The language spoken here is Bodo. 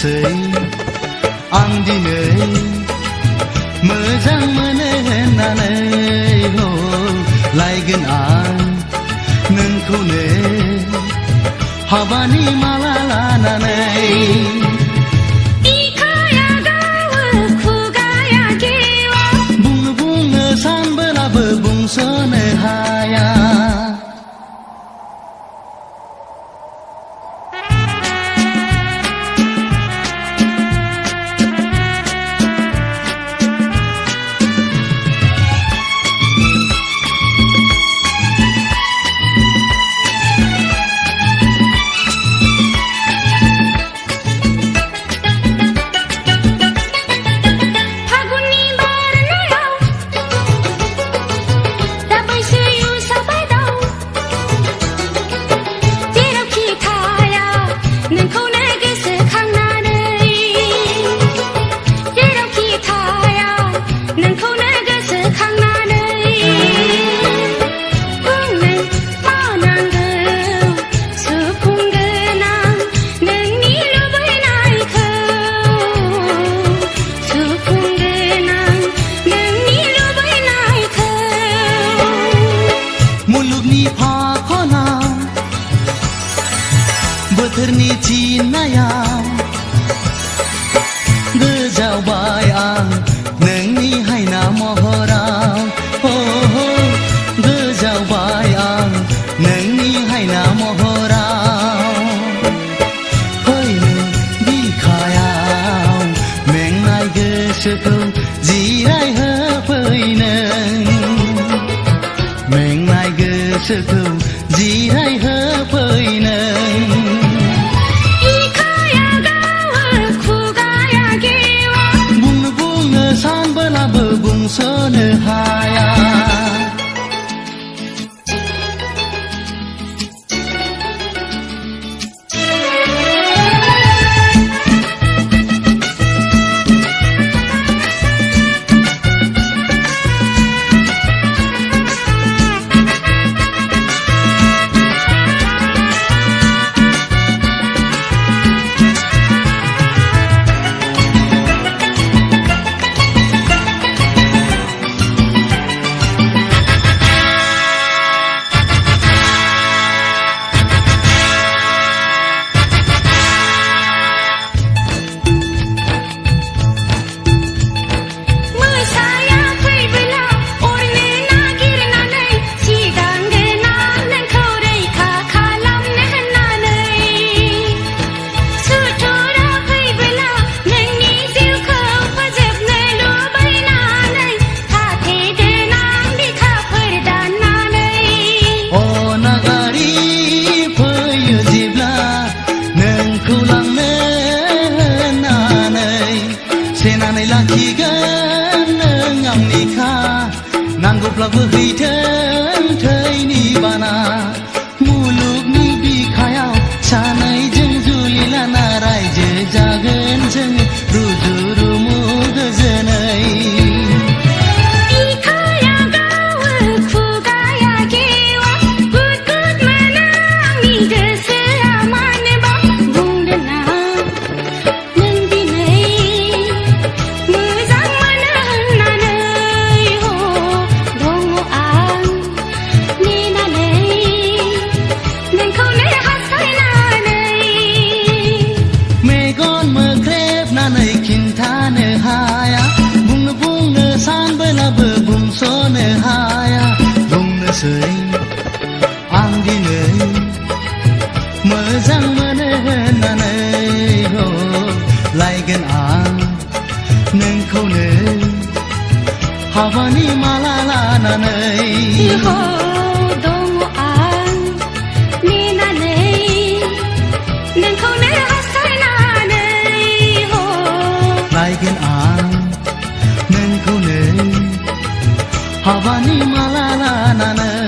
बुंनोसै आं दिनै मोजां मोनो होननानै लायगोन आं नोंखौनो हाबानि माला लानानै बुंनो सानबोलाबो बुंस'नो हाया बोथोरनि थिननायाव गोजावबाय आं नोंनि हायना महराव गोजावबाय आं नोंनि हायना महराव फैनो बिखायाव मेंनाय गोसोखौ जिरायहोफैनो मेंनाय गोसोखौ जिरायहोफैनो सानबोलाबो बुंस'नो हाया लाखिगोन नों आंनिखा नांगौब्लाबो हैथों थैनि बाना मुलुगनि बिखायाव सानैजों जुलि लाना रायजो जागोन जों रुजु रुमु गोजोनै खिन्थानो हाया बुंनो सानबोलाबो बुंस'नो हाया बुंनोसै आं दिनै मोजां मोनो होननानै लायगोन आं नोंखौनो हाबानि माला लानानै दङ आं नेनानै नोंखौनो लायगोन आं नोंखौनो हाबानि माला लानानै